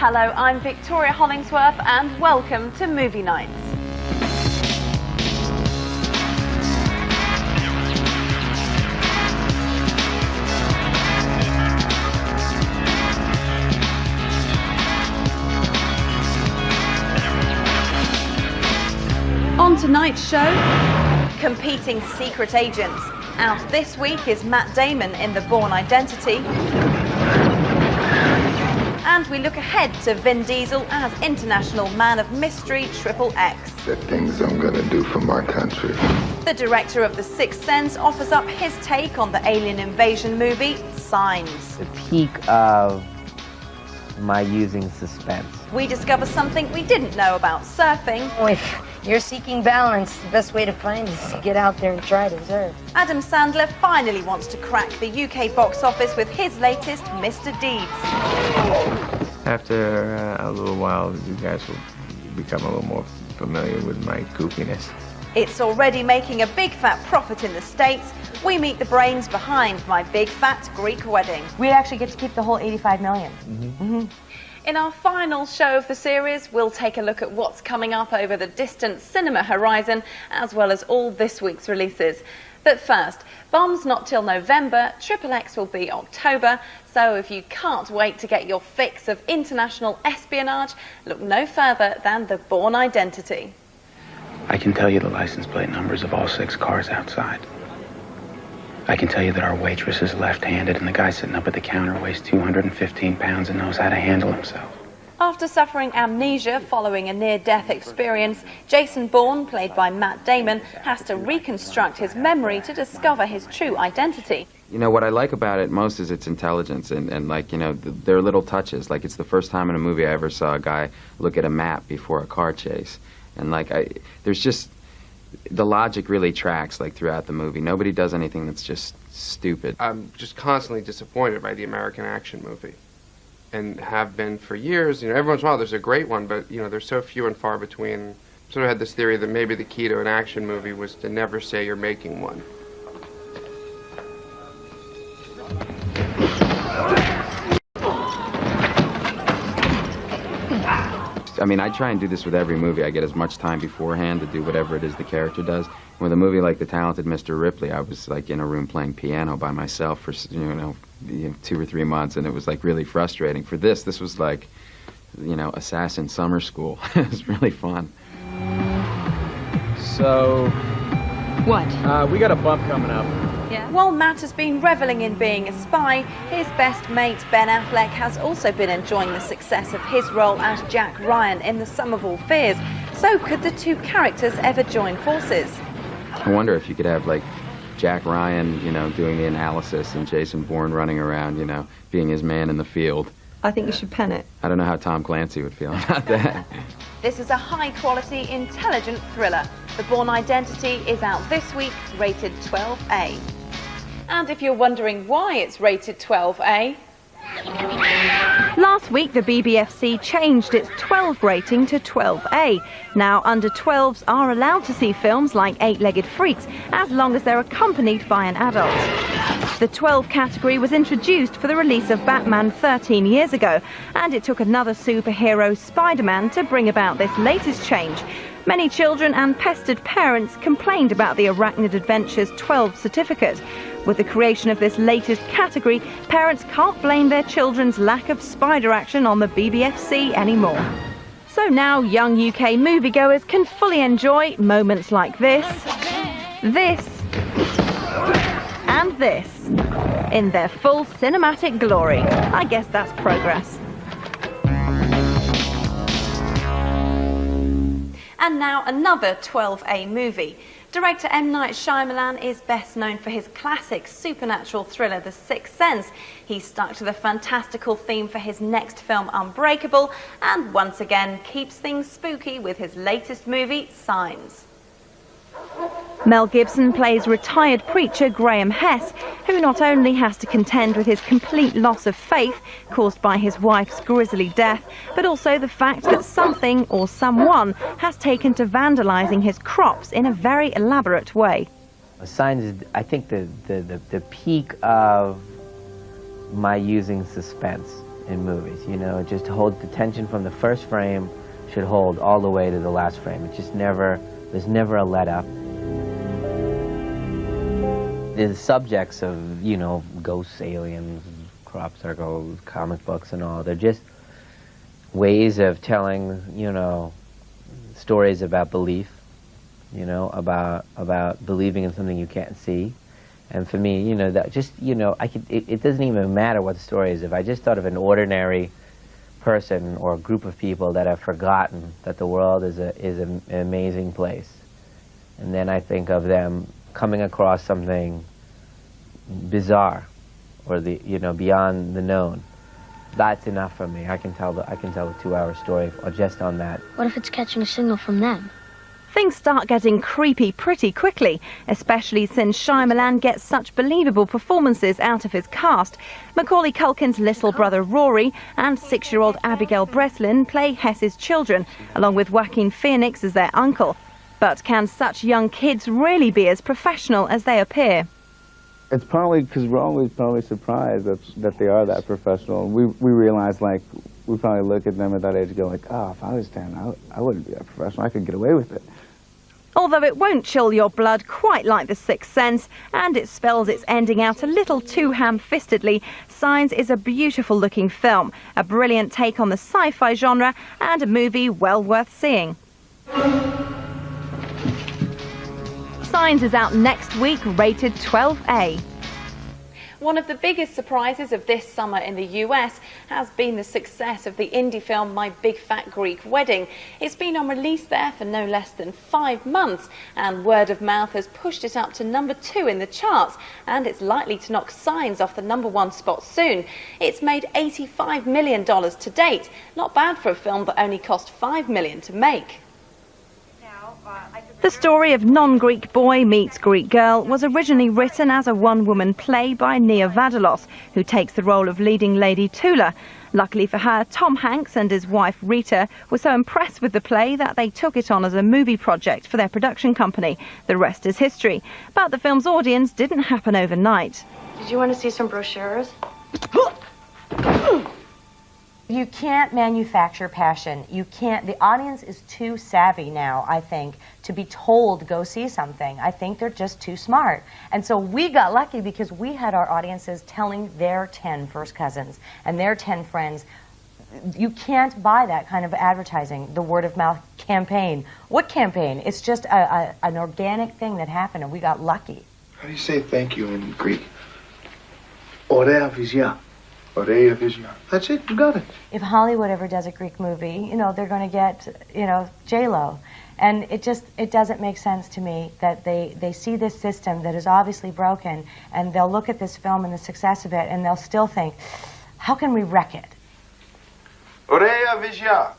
Hello, I'm Victoria Hollingsworth and welcome to Movie Nights. On tonight's show, competing secret agents. Out this week is Matt Damon in The Bourne Identity. And we look ahead to Vin Diesel as International Man of Mystery XXX. The things I'm gonna do for my country. The director of The Sixth Sense offers up his take on the alien invasion movie, Signs. The peak of my using suspense. We discover something we didn't know about surfing. If you're seeking balance, the best way to find it is to get out there and try to surf. Adam Sandler finally wants to crack the UK box office with his latest Mr. Deeds. After a little while, you guys will become a little more familiar with my goofiness. It's already making a big fat profit in the States. We meet the brains behind My Big Fat Greek Wedding. We actually get to keep the whole 85 million. In our final show of the series, we'll take a look at what's coming up over the distant cinema horizon, as well as all this week's releases. But first, Bomb's not till November, XXX will be October, so if you can't wait to get your fix of international espionage, look no further than The Bourne Identity. I can tell you the license plate numbers of all 6 cars outside. I can tell you that our waitress is left-handed and the guy sitting up at the counter weighs 215 pounds and knows how to handle himself. After suffering amnesia following a near-death experience, Jason Bourne, played by Matt Damon, has to reconstruct his memory to discover his true identity. You know, what I like about it most is its intelligence and like, you know, there are little touches. Like, it's the first time in a movie I ever saw a guy look at a map before a car chase. And, like, there's just... the logic really tracks, like, throughout the movie. Nobody does anything that's just stupid. I'm just constantly disappointed by the American action movie, and have been for years. You know, every once in a while there's a great one, but, you know, they're so few and far between. Sort of had this theory that maybe the key to an action movie was to never say you're making one. I mean, I try and do this with every movie. I get as much time beforehand to do whatever it is the character does. With a movie like The Talented Mr. Ripley, I was, like, in a room playing piano by myself for, 2 or 3 months, and it was, like, really frustrating. For this was like, you know, Assassin Summer School. It was really fun. So... What? We got a bump coming up. Yeah. While Matt has been reveling in being a spy, his best mate Ben Affleck has also been enjoying the success of his role as Jack Ryan in The Sum of All Fears. So could the two characters ever join forces? I wonder if you could have, like, Jack Ryan, you know, doing the analysis and Jason Bourne running around, you know, being his man in the field. I think you should pen it. I don't know how Tom Clancy would feel about that. This is a high-quality, intelligent thriller. The Bourne Identity is out this week, rated 12A. And if you're wondering why it's rated 12A... Last week, the BBFC changed its 12 rating to 12A. Now, under 12s are allowed to see films like Eight-Legged Freaks, as long as they're accompanied by an adult. The 12 category was introduced for the release of Batman 13 years ago, and it took another superhero, Spider-Man, to bring about this latest change. Many children and pestered parents complained about the Arachnid Adventures 12 certificate. With the creation of this latest category, parents can't blame their children's lack of spider action on the BBFC anymore. So now young UK moviegoers can fully enjoy moments like this, this, and this in their full cinematic glory. I guess that's progress. And now another 12A movie. Director M. Night Shyamalan is best known for his classic supernatural thriller, The Sixth Sense. He stuck to the fantastical theme for his next film, Unbreakable, and once again keeps things spooky with his latest movie, Signs. Mel Gibson plays retired preacher Graham Hess, who not only has to contend with his complete loss of faith caused by his wife's grisly death, but also the fact that something or someone has taken to vandalizing his crops in a very elaborate way. Signs is, I think, the peak of my using suspense. in movies. You know, just hold the tension from the first frame, should hold all the way to the last frame. It just never, there's never a let up. The subjects of, you know, ghosts, aliens, crop circles, comic books and all, they're just ways of telling, you know, stories about belief, you know, about believing in something you can't see. And for me, you know, that just, you know, it doesn't even matter what the story is. If I just thought of an ordinary person or a group of people that have forgotten that the world is an amazing place, and then I think of them coming across something bizarre or beyond the known, that's enough for me. I can tell a 2-hour story just on that. What if it's catching a signal from them? Things start getting creepy pretty quickly, especially since Shyamalan gets such believable performances out of his cast. Macaulay Culkin's little brother Rory and 6-year-old Abigail Breslin play Hess's children, along with Joaquin Phoenix as their uncle. But can such young kids really be as professional as they appear? It's probably because we're always probably surprised that they are that professional. We realize, like, we probably look at them at that age and go like, oh, if I was 10, I wouldn't be that professional. I could get away with it. Although it won't chill your blood quite like The Sixth Sense, and it spells its ending out a little too ham-fistedly, Signs is a beautiful-looking film, a brilliant take on the sci-fi genre, and a movie well worth seeing. Signs is out next week, rated 12A. One of the biggest surprises of this summer in the US has been the success of the indie film My Big Fat Greek Wedding. It's been on release there for no less than 5 months, and word of mouth has pushed it up to number 2 in the charts, and it's likely to knock Signs off the number 1 spot soon. It's made $85 million to date, not bad for a film that only cost $5 million to make. The story of non-Greek boy meets Greek girl was originally written as a one-woman play by Nia Vadalos, who takes the role of leading Lady Tula. Luckily for her, Tom Hanks and his wife Rita were so impressed with the play that they took it on as a movie project for their production company. The rest is history. But the film's audience didn't happen overnight. Did you want to see some brochures? You can't manufacture passion. You can't. The audience is too savvy now, I think, to be told to go see something. I think they're just too smart. And so we got lucky because we had our audiences telling their 10 first cousins and their 10 friends. You can't buy that kind of advertising, the word-of-mouth campaign. What campaign? It's just an organic thing that happened, and we got lucky. How do you say thank you in Greek? Ωραία βυζιά. Ωραία βυζιά. That's it, you got it. If Hollywood ever does a Greek movie, you know, they're going to get, you know, J-Lo. And it doesn't make sense to me that they see this system that is obviously broken, and they'll look at this film and the success of it, and they'll still think, how can we wreck it? Ωραία βυζιά.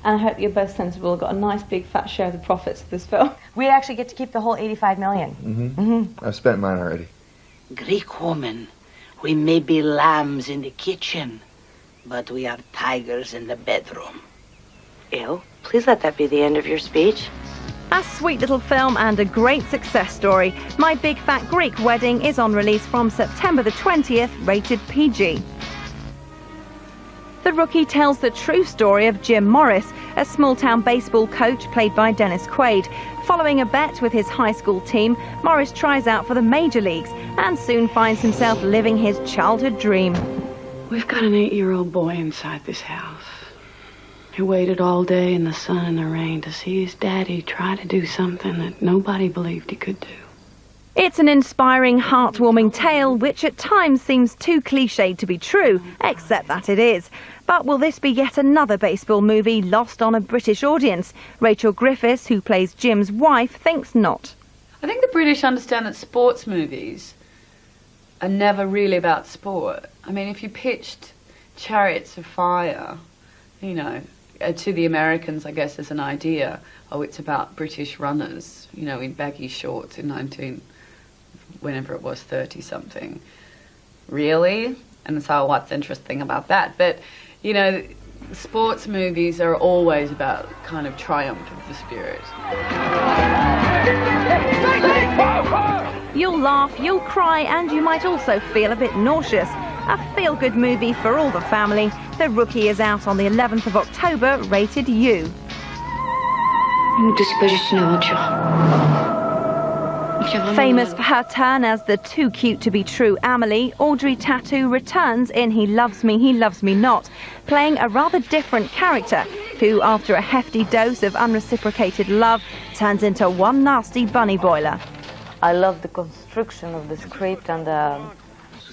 And I hope you're both sensible, got a nice big fat share of the profits of this film. We actually get to keep the whole $85 million. I've spent mine already. Greek woman, we may be lambs in the kitchen, but we are tigers in the bedroom. Ew. Please let that be the end of your speech. A sweet little film and a great success story. My Big Fat Greek Wedding is on release from September the 20th, rated PG. The Rookie tells the true story of Jim Morris, a small-town baseball coach played by Dennis Quaid. Following a bet with his high school team, Morris tries out for the major leagues and soon finds himself living his childhood dream. We've got an 8-year-old boy inside this house who waited all day in the sun and the rain to see his daddy try to do something that nobody believed he could do. It's an inspiring, heartwarming tale which at times seems too cliched to be true, except that it is. But will this be yet another baseball movie lost on a British audience? Rachel Griffiths, who plays Jim's wife, thinks not. I think the British understand that sports movies are never really about sport. I mean, if you pitched Chariots of Fire, you know, to the Americans, I guess, as an idea, oh, it's about British runners, you know, in baggy shorts in 30-something. Really? And so what's interesting about that? But, you know, sports movies are always about kind of triumph of the spirit. You'll laugh, you'll cry, and you might also feel a bit nauseous. A feel-good movie for all the family. The Rookie is out on the 11th of October, rated U. C'est pas juste une aventure. Famous for her turn as the too cute to be true Amelie, Audrey Tautou returns in He Loves Me Not, playing a rather different character who, after a hefty dose of unreciprocated love, turns into one nasty bunny boiler. I love the construction of the script, and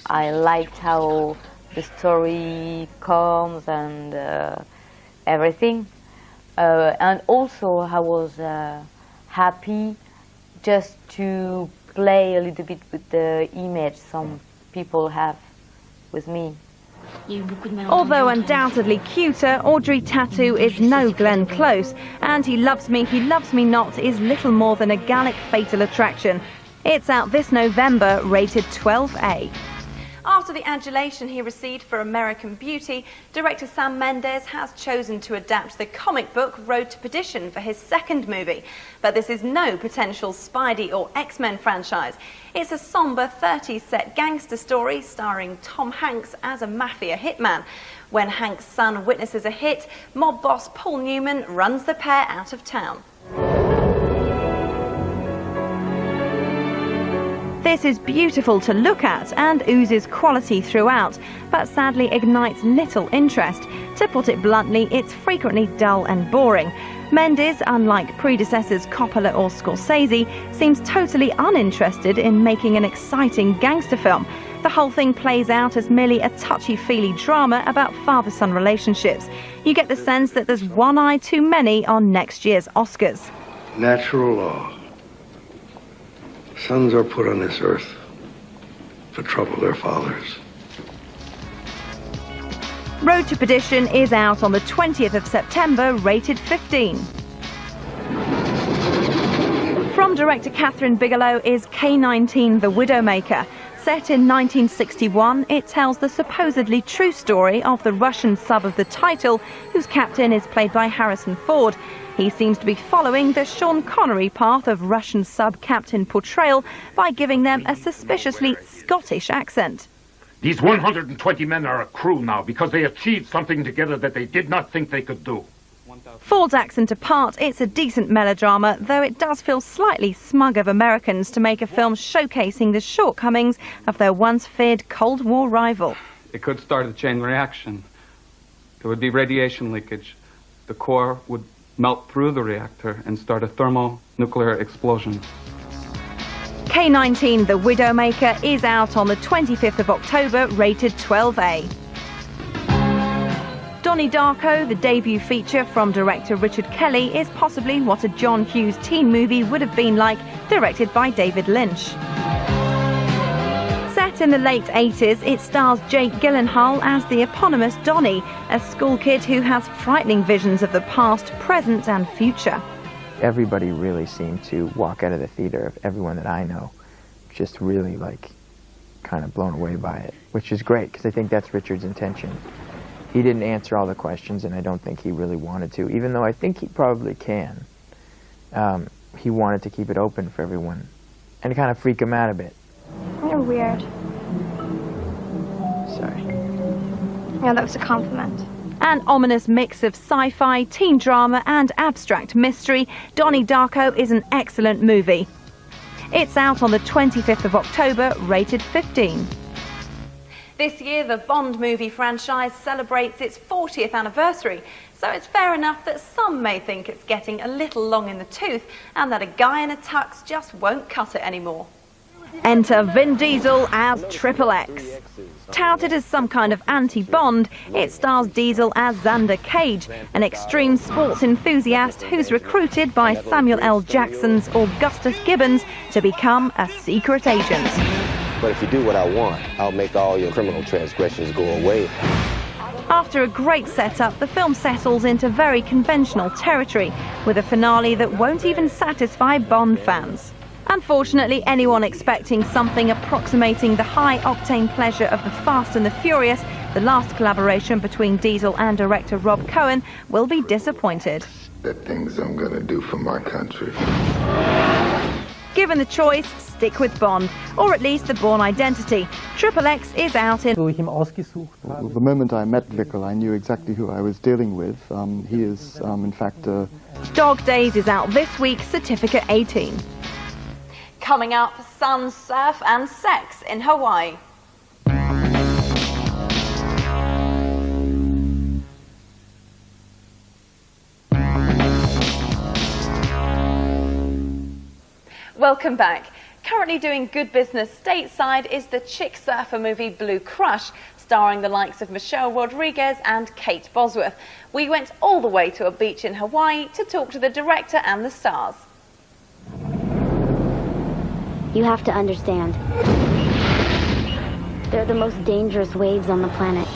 I liked how the story comes and everything. And also I was happy just to play a little bit with the image some people have with me. Although undoubtedly cuter, Audrey Tautou is no Glenn Close, and He Loves Me Not is little more than a Gallic fatal attraction. It's out this November, rated 12A. After the adulation he received for American Beauty, director Sam Mendes has chosen to adapt the comic book Road to Perdition for his second movie. But this is no potential Spidey or X-Men franchise. It's a somber 30s set gangster story starring Tom Hanks as a mafia hitman. When Hanks' son witnesses a hit, mob boss Paul Newman runs the pair out of town. This is beautiful to look at and oozes quality throughout, but sadly ignites little interest. To put it bluntly, it's frequently dull and boring. Mendes, unlike predecessors Coppola or Scorsese, seems totally uninterested in making an exciting gangster film. The whole thing plays out as merely a touchy-feely drama about father-son relationships. You get the sense that there's one eye too many on next year's Oscars. Natural law. Sons are put on this earth to trouble their fathers. Road to Perdition is out on the 20th of September, rated 15. From director Catherine Bigelow is K-19 The Widowmaker. Set in 1961, it tells the supposedly true story of the Russian sub of the title, whose captain is played by Harrison Ford. He seems to be following the Sean Connery path of Russian sub-captain portrayal by giving them a suspiciously Scottish accent. These 120 men are a crew now because they achieved something together that they did not think they could do. Ford's accent apart, it's a decent melodrama, though it does feel slightly smug of Americans to make a film showcasing the shortcomings of their once-feared Cold War rival. It could start a chain reaction. There would be radiation leakage. The core would melt through the reactor and start a thermonuclear explosion. K-19 The Widowmaker is out on the 25th of October, rated 12A. Donnie Darko, the debut feature from director Richard Kelly, is possibly what a John Hughes teen movie would have been like, directed by David Lynch. Set in the late 80s, it stars Jake Gyllenhaal as the eponymous Donnie, a school kid who has frightening visions of the past, present and future. Everybody really seemed to walk out of the theater, everyone that I know, just really kind of blown away by it, which is great because I think that's Richard's intention. He didn't answer all the questions, and I don't think he really wanted to, even though I think he probably can. He wanted to keep it open for everyone and kind of freak them out a bit. You're weird. Sorry. Yeah, that was a compliment. An ominous mix of sci-fi, teen drama and abstract mystery, Donnie Darko is an excellent movie. It's out on the 25th of October, rated 15. This year, the Bond movie franchise celebrates its 40th anniversary, so it's fair enough that some may think it's getting a little long in the tooth and that a guy in a tux just won't cut it anymore. Enter Vin Diesel as Triple X. Touted as some kind of anti-Bond, it stars Diesel as Xander Cage, an extreme sports enthusiast who's recruited by Samuel L. Jackson's Augustus Gibbons to become a secret agent. But if you do what I want, I'll make all your criminal transgressions go away. After a great setup, the film settles into very conventional territory, with a finale that won't even satisfy Bond fans. Unfortunately, anyone expecting something approximating the high-octane pleasure of The Fast and the Furious, the last collaboration between Diesel and director Rob Cohen, will be disappointed. The things I'm gonna do for my country. Given the choice, stick with Bond, or at least the Bourne Identity. XXX is out in... The moment I met Vickle, I knew exactly who I was dealing with. He is, in fact... Dog Days is out this week, Certificate 18. Coming up, sun, surf and sex in Hawaii. Welcome back. Currently doing good business stateside is the chick surfer movie Blue Crush, starring the likes of Michelle Rodriguez and Kate Bosworth. We went all the way to a beach in Hawaii to talk to the director and the stars. You have to understand. They're the most dangerous waves on the planet.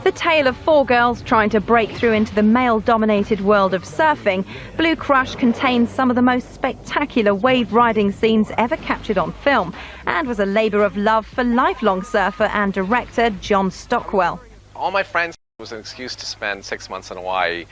The tale of four girls trying to break through into the male-dominated world of surfing, Blue Crush contains some of the most spectacular wave-riding scenes ever captured on film, and was a labour of love for lifelong surfer and director John Stockwell. All my friends was an excuse to spend 6 months in Hawaii,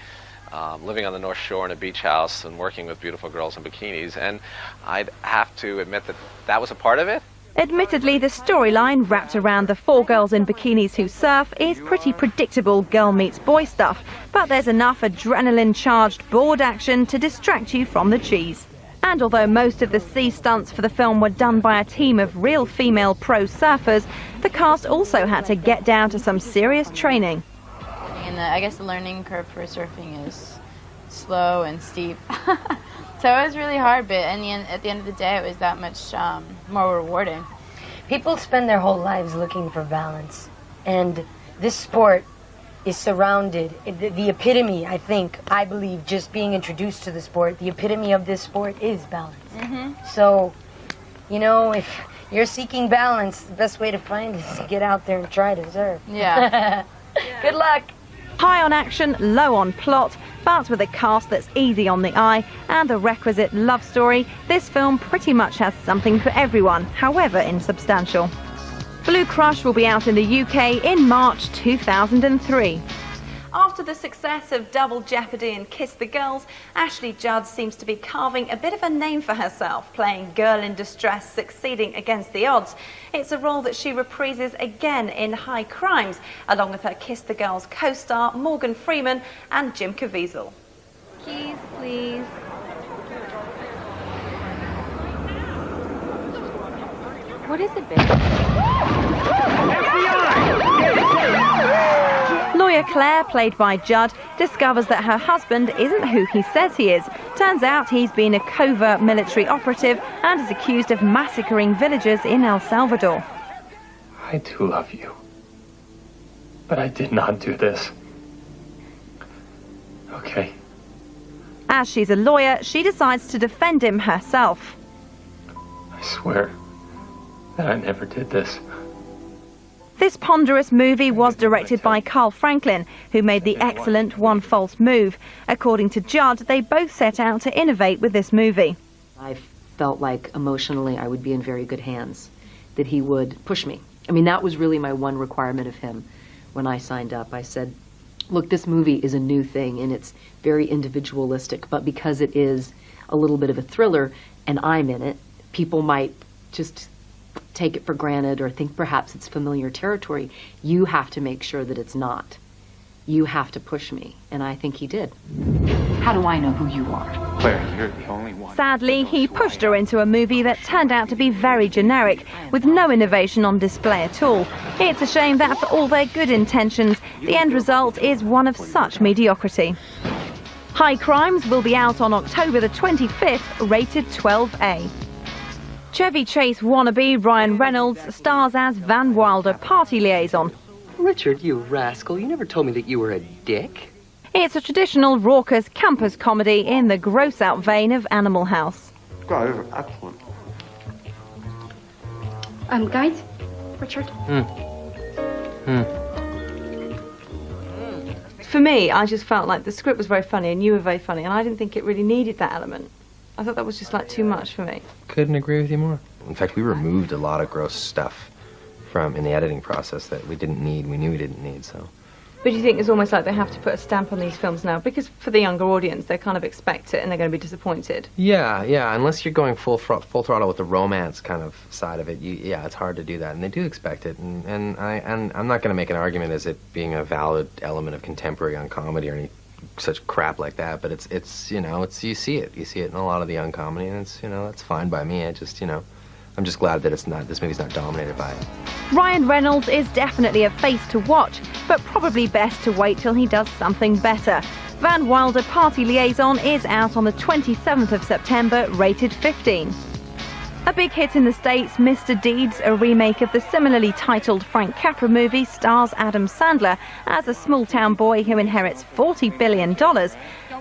living on the North Shore in a beach house and working with beautiful girls in bikinis, and I'd have to admit that that was a part of it. Admittedly, the storyline wrapped around the four girls in bikinis who surf is pretty predictable girl meets boy stuff, but there's enough adrenaline-charged board action to distract you from the cheese. And although most of the sea stunts for the film were done by a team of real female pro surfers, the cast also had to get down to some serious training. And I guess the learning curve for surfing is slow and steep. So it was really hard, but at the end of the day, it was that much more rewarding. People spend their whole lives looking for balance, and this sport is surrounded, the epitome, I believe, just being introduced to the sport, the epitome of this sport is balance. So, you know, if you're seeking balance, the best way to find it is to get out there and try to surf. Yeah. Good luck. High on action, low on plot, but with a cast that's easy on the eye and the requisite love story, this film pretty much has something for everyone, however insubstantial. Blue Crush will be out in the UK in March 2003. After the success of Double Jeopardy and Kiss the Girls, Ashley Judd seems to be carving a bit of a name for herself, playing girl in distress, succeeding against the odds. It's a role that she reprises again in High Crimes, along with her Kiss the Girls co-star Morgan Freeman and Jim Caviezel. Keys, please. What is it, babe? Lawyer Claire, played by Judd, discovers that her husband isn't who he says he is. Turns out he's been a covert military operative and is accused of massacring villagers in El Salvador. I do love you, but I did not do this. Okay. As she's a lawyer, she decides to defend him herself. I swear that I never did this. This ponderous movie was directed by Carl Franklin, who made the excellent One False Move. According to Judd, they both set out to innovate with this movie. I felt like emotionally I would be in very good hands, that he would push me. I mean, that was really my one requirement of him when I signed up. I said, look, this movie is a new thing and it's very individualistic, but because it is a little bit of a thriller and I'm in it, people might just take it for granted or think perhaps it's familiar territory. You have to make sure that it's not. You have to push me, and I think he did. How do I know who you are? Claire, you're the only one. Sadly, he pushed her into a movie that turned out to be very generic, with no innovation on display at all. It's a shame that for all their good intentions, the end result is one of such mediocrity. High Crimes will be out on October the 25th, rated 12A. Chevy Chase wannabe Ryan Reynolds stars as Van Wilder party liaison. Richard, you rascal, you never told me that you were a dick. It's a traditional raucous campus comedy in the gross-out vein of Animal House. God, this is excellent. Guys? Richard? For me, I just felt like the script was very funny and you were very funny, and I didn't think it really needed that element. I thought that was just like too much for me. Couldn't agree with you more. In fact, we removed a lot of gross stuff in the editing process that we didn't need, we knew we didn't need, so But do you think it's almost like they have to put a stamp on these films now? Because for the younger audience, they kind of expect it and they're going to be disappointed. Yeah, unless you're going full throttle with the romance kind of side of it, it's hard to do that, and they do expect it, and I'm not going to make an argument as it being a valid element of contemporary on comedy or any such crap like that, but it's you see it in a lot of the young comedy, and it's fine by me. I'm just glad that this movie's not dominated by it. Ryan Reynolds is definitely a face to watch, but probably best to wait till he does something better. Van Wilder Party Liaison is out on the 27th of September, rated 15. A big hit in the States, Mr. Deeds, a remake of the similarly titled Frank Capra movie, stars Adam Sandler as a small-town boy who inherits $40 billion.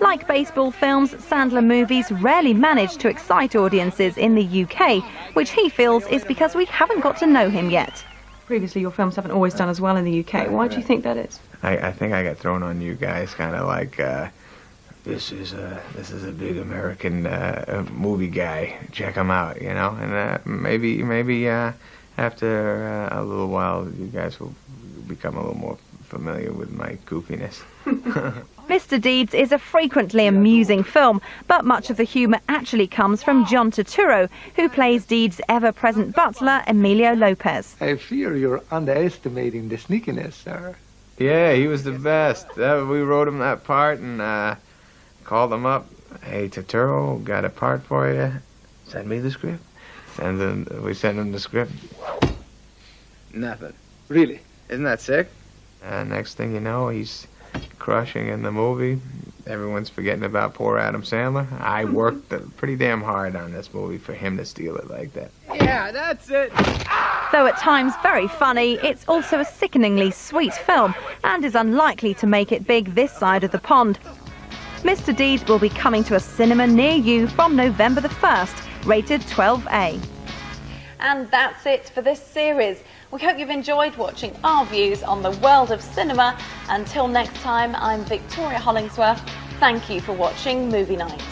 Like baseball films, Sandler movies rarely manage to excite audiences in the UK, which he feels is because we haven't got to know him yet. Previously, your films haven't always done as well in the UK. Why do you think that is? I think I got thrown on you guys kind of like, this is a big American movie guy. Check him out, and maybe after a little while, you guys will become a little more familiar with my goofiness. Mr. Deeds is a frequently amusing film, but much of the humour actually comes from John Turturro, who plays Deeds' ever-present butler, Emilio Lopez. I fear you're underestimating the sneakiness, sir. Yeah, he was the best. We wrote him that part and called him up. Hey, Turturro, got a part for you. Send me the script. We sent him the script. Nothing. Really? Isn't that sick? Next thing you know, he's crushing in the movie. Everyone's forgetting about poor Adam Sandler. I worked pretty damn hard on this movie for him to steal it like that. Yeah, that's it. Though at times very funny, it's also a sickeningly sweet film and is unlikely to make it big this side of the pond. Mr. Deeds will be coming to a cinema near you from November the 1st, rated 12A. And that's it for this series. We hope you've enjoyed watching our views on the world of cinema. Until next time, I'm Victoria Hollingsworth. Thank you for watching Movie Nights.